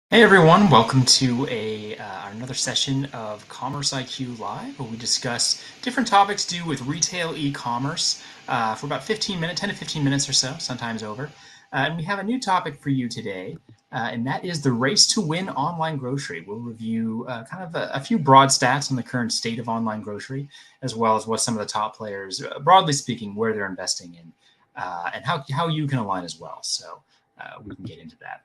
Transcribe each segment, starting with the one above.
Hey everyone, welcome to another session of Commerce IQ Live, where we discuss different topics to do with retail e-commerce for about 15 minutes, 10 to 15 minutes or so, sometimes over. And we have a new topic for you today, and that is the race to win online grocery. We'll review kind of a few broad stats on the current state of online grocery, as well as what some of the top players, broadly speaking, where they're investing in, and how you can align as well. So we can get into that.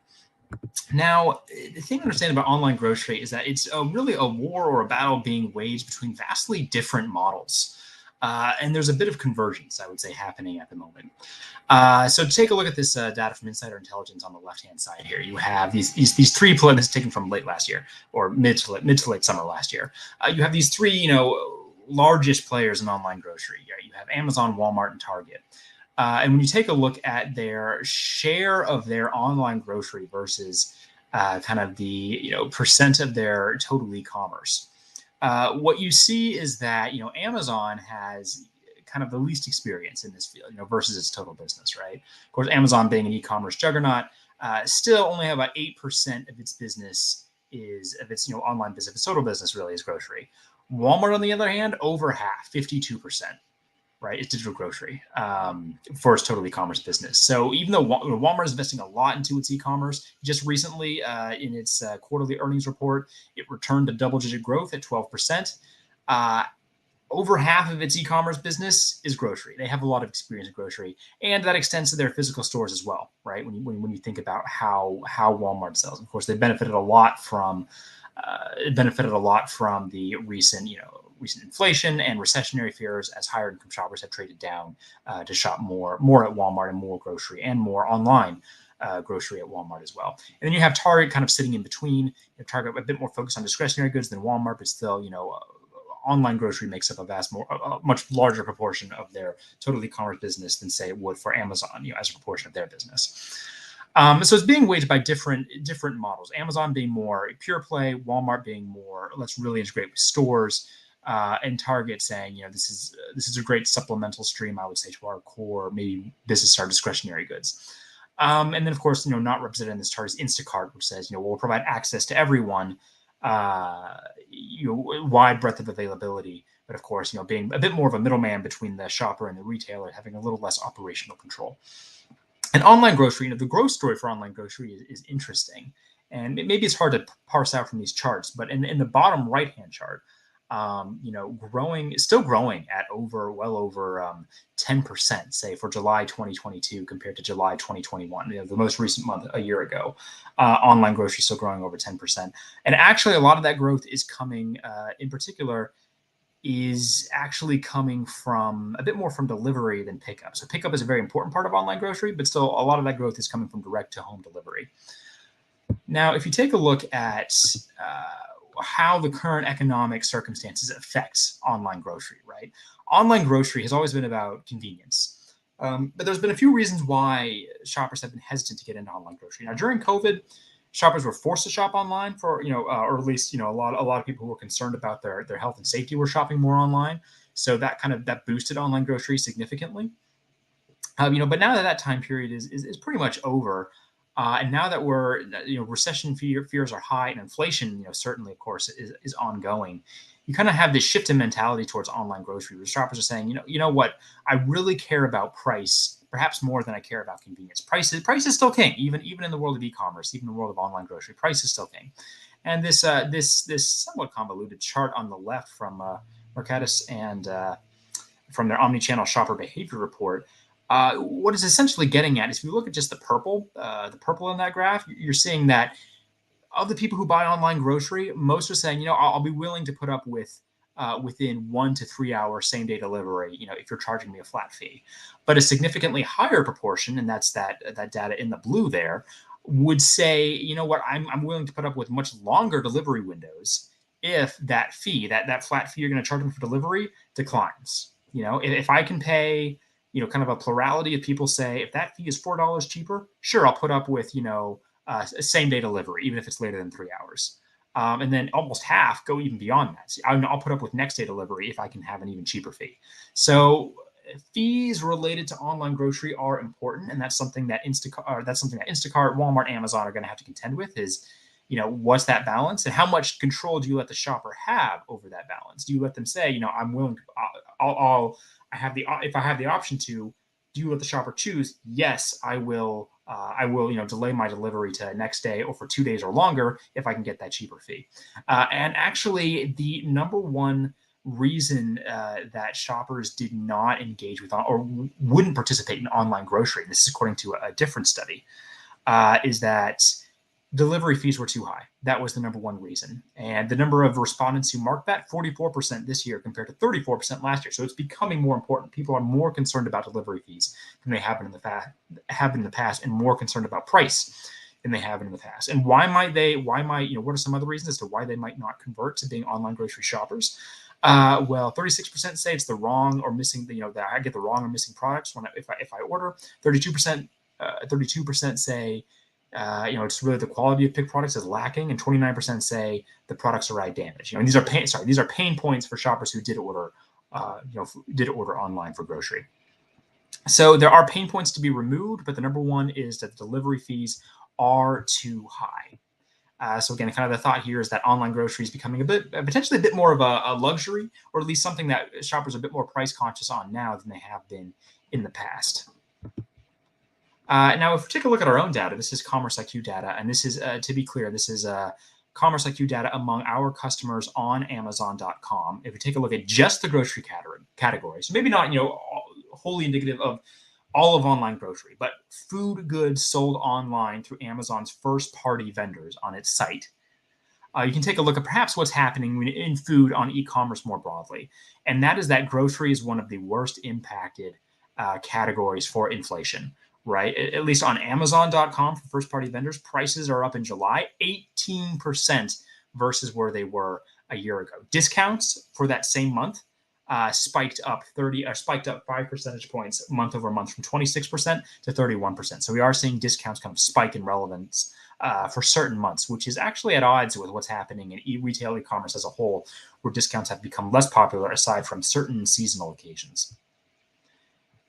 Now, the thing to understand about online grocery is that it's really a war or a battle being waged between vastly different models. And there's a bit of convergence, I would say, happening at the moment. So take a look at this data from Insider Intelligence on the left-hand side here. You have these three players. This is taken from late last year or mid to late summer last year. You have these three, largest players in online grocery. Right? You have Amazon, Walmart, and Target. And when you take a look at their share of their online grocery versus kind of the percent of their total e-commerce, what you see is that Amazon has kind of the least experience in this field, versus its total business, right? Of course, Amazon being an e-commerce juggernaut, still only have about 8% of its business is of its online business. Its total business really is grocery. Walmart, on the other hand, over half, 52%. Right, it's digital grocery for its total e-commerce business. So even though Walmart is investing a lot into its e-commerce, just recently in its quarterly earnings report, it returned to double-digit growth at 12%. Over half of its e-commerce business is grocery. They have a lot of experience in grocery, and that extends to their physical stores as well, right? When you think about how Walmart sells, of course, they benefited a lot from the recent inflation and recessionary fears, as higher income shoppers have traded down to shop more at Walmart and more grocery and more online grocery at Walmart as well. And then you have Target kind of sitting in between. You have Target a bit more focused on discretionary goods than Walmart, but still, online grocery makes up a much larger proportion of their total e-commerce business than, say, it would for Amazon, as a proportion of their business. So it's being weighted by different models. Amazon being more pure play, Walmart being more let's really integrate with stores, and Target saying, this is a great supplemental stream, I would say, to our core maybe business, our discretionary goods. And then, of course, not represented in this chart is Instacart, which says, we'll provide access to everyone, wide breadth of availability, but of course, being a bit more of a middleman between the shopper and the retailer, having a little less operational control. And online grocery, the growth story for online grocery is interesting. And maybe it's hard to parse out from these charts, but in the bottom right-hand chart, still growing at well over 10%, say, for July 2022 compared to July 2021, the most recent month a year ago. Online grocery still growing over 10%. And actually, a lot of that growth is coming, in particular, is actually coming from a bit more from delivery than pickup. So pickup is a very important part of online grocery, but still a lot of that growth is coming from direct to home delivery. Now, if you take a look at how the current economic circumstances affects online grocery, right? Online grocery has always been about convenience. But there's been a few reasons why shoppers have been hesitant to get into online grocery. Now, during COVID, shoppers were forced to shop online or at least, a lot of people who were concerned about their health and safety were shopping more online. So that boosted online grocery significantly. But now that time period is pretty much over, and now that we're, recession fears are high and inflation, certainly, of course, is ongoing. You kind of have this shift in mentality towards online grocery, where shoppers are saying, you know what, I really care about price, perhaps more than I care about convenience. Price is still king, even in the world of e-commerce, even in the world of online grocery. Price is still king. And this somewhat convoluted chart on the left from Mercatus and from their omni-channel shopper behavior report. What it's essentially getting at is, if you look at just the purple in that graph, you're seeing that of the people who buy online grocery, most are saying, I'll be willing to put up with within 1 to 3 hour same day delivery, if you're charging me a flat fee. But a significantly higher proportion, and that's that data in the blue there, would say, what, I'm willing to put up with much longer delivery windows if that fee, that flat fee you're going to charge me for delivery, declines. If I can pay, kind of a plurality of people say, if that fee is $4 cheaper, sure, I'll put up with, a same day delivery, even if it's later than 3 hours. And then almost half go even beyond that. So I'll put up with next day delivery if I can have an even cheaper fee. So fees related to online grocery are important, and that's something that Instacart, Walmart, Amazon are going to have to contend with. Is what's that balance, and how much control do you let the shopper have over that balance? Do you let them say, I'm willing to, if I have the option to, do you let the shopper choose? Yes, I will. Delay my delivery to next day or for 2 days or longer if I can get that cheaper fee. And actually, the number one reason that shoppers did not engage with or wouldn't participate in online grocery, this is according to a different study, is that delivery fees were too high. That was the number one reason. And the number of respondents who marked that, 44% this year compared to 34% last year. So it's becoming more important. People are more concerned about delivery fees than they have been in the past, and more concerned about price than they have been in the past. And what are some other reasons as to why they might not convert to being online grocery shoppers? Well, 36% say it's the wrong or missing, that I get the wrong or missing products if I order. 32% say, it's really the quality of picked products is lacking, and 29% say the products are damaged. And these are pain points for shoppers who did order online for grocery. So there are pain points to be removed, but the number one is that the delivery fees are too high. So again, kind of the thought here is that online grocery is becoming potentially a bit more of a luxury, or at least something that shoppers are a bit more price conscious on now than they have been in the past. Now, if we take a look at our own data, this is CommerceIQ data, and this is, to be clear, this is CommerceIQ data among our customers on Amazon.com. If we take a look at just the grocery category, so maybe not wholly indicative of all of online grocery, but food goods sold online through Amazon's first-party vendors on its site. You can take a look at perhaps what's happening in food on e-commerce more broadly, and that is that grocery is one of the worst impacted categories for inflation. Right, at least on Amazon.com for first-party vendors, prices are up in July 18% versus where they were a year ago. Discounts for that same month spiked up 5 percentage points month over month, from 26% to 31%. So we are seeing discounts kind of spike in relevance for certain months, which is actually at odds with what's happening in retail e-commerce as a whole, where discounts have become less popular aside from certain seasonal occasions.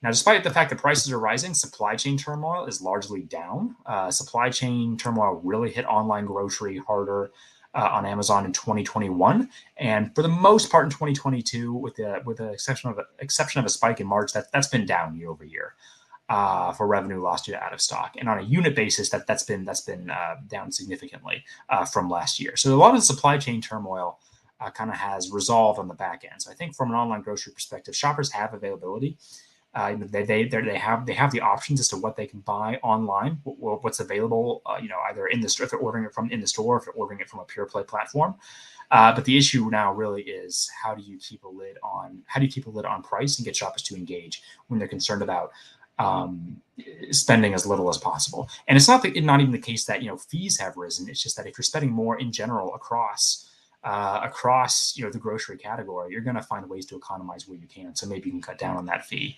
Now, despite the fact that prices are rising, supply chain turmoil is largely down. Supply chain turmoil really hit online grocery harder on Amazon in 2021, and for the most part in 2022, with the exception of a spike in March, that's been down year over year for revenue lost due to out of stock. And on a unit basis, that's been down significantly from last year. So a lot of the supply chain turmoil kind of has resolved on the back end. So I think from an online grocery perspective, shoppers have availability. They have the options as to what they can buy online, what's available, either in the store if they're ordering it from in the store, if they're ordering it from a pure play platform. But the issue now really is how do you keep a lid on price and get shoppers to engage when they're concerned about spending as little as possible. And it's not even the case that fees have risen. It's just that if you're spending more in general across the grocery category, you're going to find ways to economize where you can. So maybe you can cut down on that fee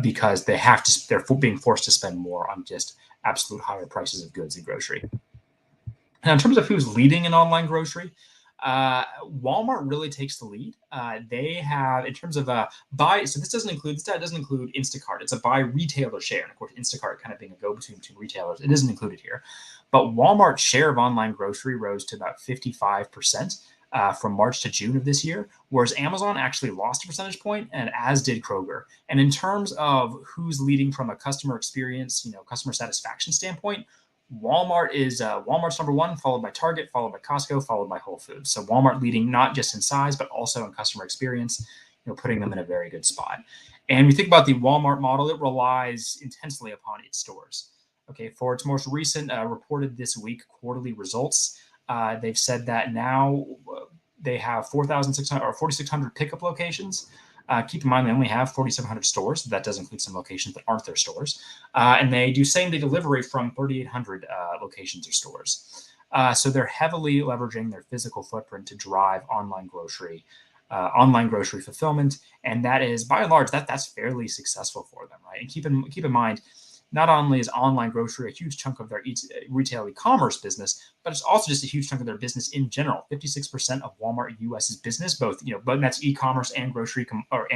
because they're being forced to spend more on just absolute higher prices of goods in grocery. Now, in terms of who's leading in online grocery, Walmart really takes the lead. They have, in terms of buy, so this doesn't include Instacart. It's a by retailer share. And of course, Instacart kind of being a go-between between retailers, it isn't included here. But Walmart's share of online grocery rose to about 55% from March to June of this year, whereas Amazon actually lost a percentage point, and as did Kroger. And in terms of who's leading from a customer experience, customer satisfaction standpoint, Walmart's number one, followed by Target, followed by Costco, followed by Whole Foods. So Walmart leading not just in size, but also in customer experience, putting them in a very good spot. And we think about the Walmart model, it relies intensely upon its stores. Okay, for its most recent reported this week quarterly results, they've said that now they have 4,600 pickup locations. Keep in mind, they only have 4,700 stores. So that does include some locations that aren't their stores. And they do same-day delivery from 3,800 locations or stores. So they're heavily leveraging their physical footprint to drive online grocery fulfillment. And that is, by and large, that's fairly successful for them, right? And keep in mind, not only is online grocery a huge chunk of their retail e-commerce business, but it's also just a huge chunk of their business in general. 56% of Walmart US's business, both that's e-commerce and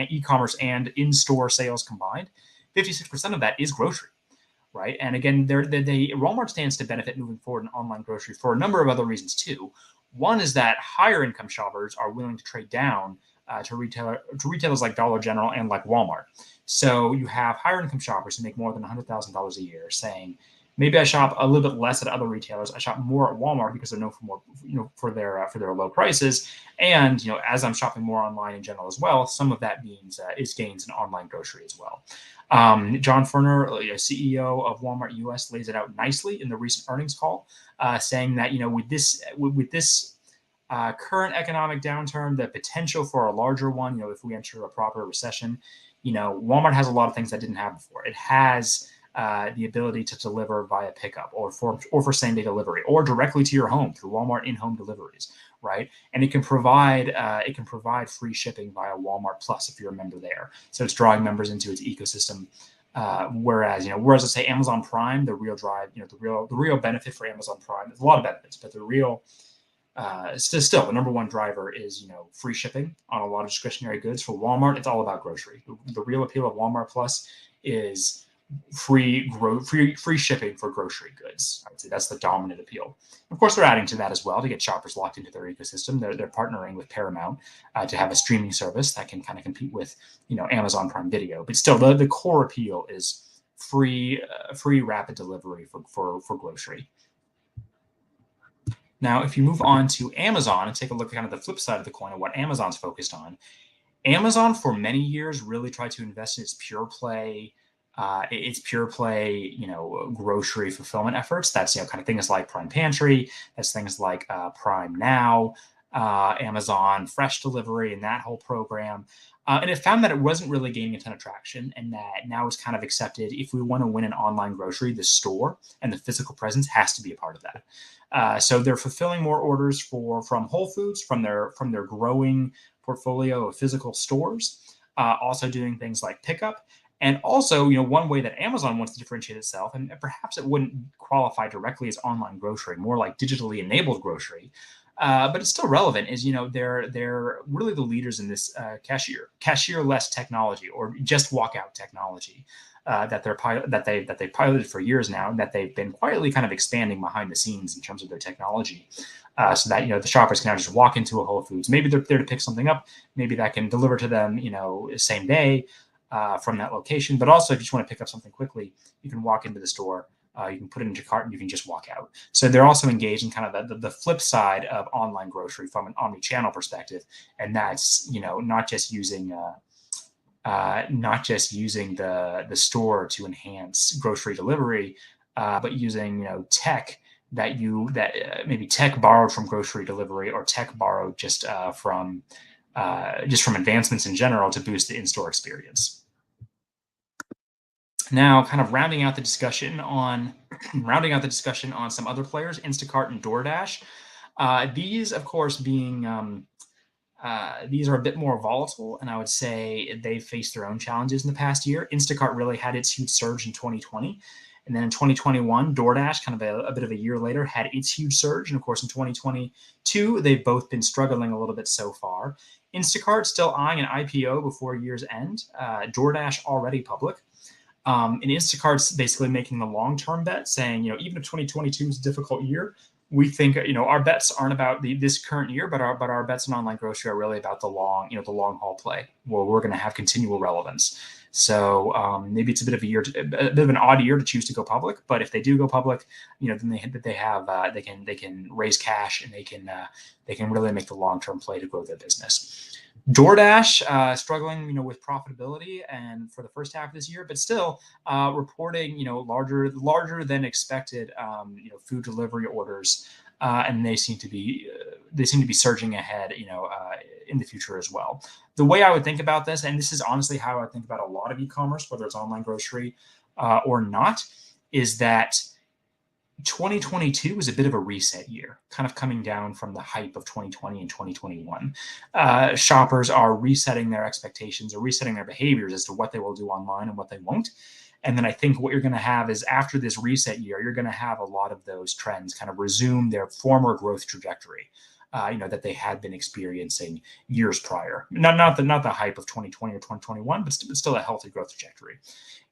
e-commerce and in-store sales combined. 56% of that is grocery. right? And again, Walmart stands to benefit moving forward in online grocery for a number of other reasons too. One is that higher income shoppers are willing to trade down to retailers like Dollar General and like Walmart. So you have higher income shoppers who make more than $100,000 a year saying, maybe I shop a little bit less at other retailers. I shop more at Walmart because they're known for more, for their low prices. And as I'm shopping more online in general as well, some of that means is gains in online grocery as well. John Furner, CEO of Walmart US, lays it out nicely in the recent earnings call, saying that with this current economic downturn, the potential for a larger one, if we enter a proper recession, Walmart has a lot of things that didn't have before. It has the ability to deliver via pickup or for same day delivery or directly to your home through Walmart in-home deliveries, right? And it can provide free shipping via Walmart Plus if you're a member there. So it's drawing members into its ecosystem. Whereas let's say Amazon Prime, the real drive, the real benefit for Amazon Prime, there's a lot of benefits, but the real still the number one driver is free shipping on a lot of discretionary goods. For Walmart, it's all about grocery. The real appeal of Walmart Plus is free shipping for grocery goods. I would say that's the dominant appeal. Of course, they're adding to that as well to get shoppers locked into their ecosystem. They're partnering with Paramount to have a streaming service that can kind of compete with Amazon Prime Video. But still, the core appeal is free rapid delivery for grocery. Now, if you move on to Amazon and take a look at kind of the flip side of the coin of what Amazon's focused on, Amazon for many years really tried to invest in its pure play, grocery fulfillment efforts. That's kind of things like Prime Pantry. That's things like Prime Now, Amazon Fresh Delivery, and that whole program. And it found that it wasn't really gaining a ton of traction, and that now it's kind of accepted. If we want to win in online grocery, the store and the physical presence has to be a part of that. So they're fulfilling more orders from Whole Foods, from their growing portfolio of physical stores, also doing things like pickup. And also, one way that Amazon wants to differentiate itself, and perhaps it wouldn't qualify directly as online grocery, more like digitally enabled grocery, but it's still relevant, is they're really the leaders in this cashier-less technology, or just walkout technology that they piloted for years now, and that they've been quietly kind of expanding behind the scenes in terms of their technology, so that the shoppers can now just walk into a Whole Foods. Maybe they're there to pick something up. Maybe that can deliver to them same day from that location. But also, if you just want to pick up something quickly, you can walk into the store. You can put it into your cart and you can just walk out. So they're also engaged in kind of the flip side of online grocery from an omni-channel perspective, and that's not just using the store to enhance grocery delivery, but using tech that maybe tech borrowed from grocery delivery, or tech borrowed just from advancements in general to boost the in-store experience. Now, kind of rounding out the discussion on some other players, Instacart and DoorDash. These, of course, being these are a bit more volatile, and I would say they've faced their own challenges in the past year. Instacart really had its huge surge in 2020. And then in 2021, DoorDash, kind of a bit of a year later, had its huge surge. And of course, in 2022, they've both been struggling a little bit so far. Instacart still eyeing an IPO before year's end. DoorDash already public. And Instacart's basically making the long-term bet, saying, even if 2022 is a difficult year, we think, our bets aren't about this current year, but our bets in online grocery are really about the long haul play, where we're going to have continual relevance. So maybe it's a bit of an odd year to choose to go public, but if they do go public, then they can raise cash, and they can really make the long-term play to grow their business. DoorDash struggling, with profitability, and for the first half of this year, but still reporting, larger than expected, food delivery orders, and they seem to be surging ahead, in the future as well. The way I would think about this, and this is honestly how I think about a lot of e-commerce, whether it's online grocery or not, is that 2022 was a bit of a reset year, kind of coming down from the hype of 2020 and 2021. Shoppers are resetting their expectations, or resetting their behaviors as to what they will do online and what they won't. And then I think what you're going to have is, after this reset year, you're going to have a lot of those trends kind of resume their former growth trajectory. that they had been experiencing years prior. Not the hype of 2020 or 2021, but still a healthy growth trajectory.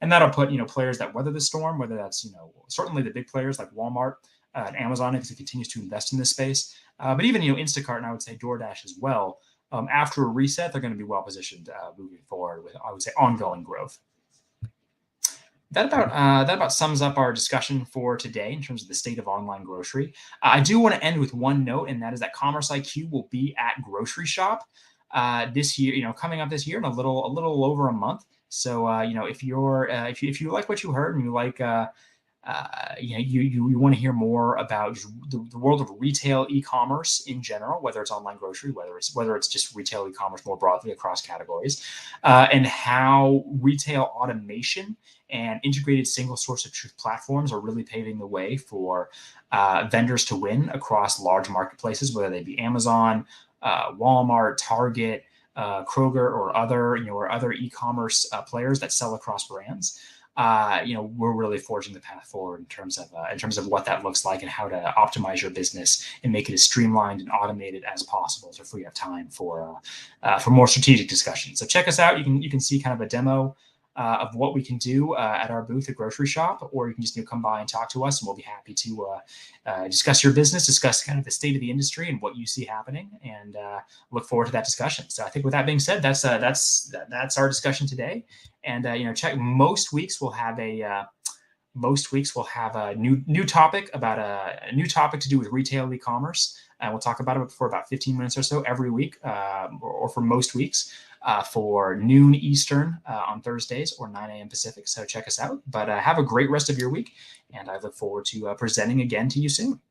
And that'll put players that weather the storm, whether that's certainly the big players like Walmart and Amazon, because it continues to invest in this space, but even Instacart and I would say DoorDash as well. After a reset, they're going to be well positioned moving forward with, I would say, ongoing growth. That about sums up our discussion for today in terms of the state of online grocery. I do want to end with one note, and that is that CommerceIQ will be at Grocery Shop this year. Coming up this year in a little over a month. So if you like what you heard and you like you want to hear more about just the world of retail e-commerce in general, whether it's online grocery, whether it's just retail e-commerce more broadly across categories, and how retail automation and integrated single source of truth platforms are really paving the way for vendors to win across large marketplaces, whether they be Amazon, Walmart, Target, Kroger, or other e-commerce players that sell across brands. We're really forging the path forward in terms of what that looks like and how to optimize your business and make it as streamlined and automated as possible to free up time for more strategic discussions. So check us out. You can see kind of a demo of what we can do at our booth at Grocery Shop, or you can just come by and talk to us, and we'll be happy to discuss your business, discuss kind of the state of the industry and what you see happening, and look forward to that discussion. So I think with that being said, that's our discussion today. And check most weeks we'll have a new topic about a new topic to do with retail e-commerce, and we'll talk about it for about 15 minutes or so every week, or for most weeks. For noon Eastern on Thursdays or 9 a.m. Pacific. So check us out. But have a great rest of your week, and I look forward to presenting again to you soon.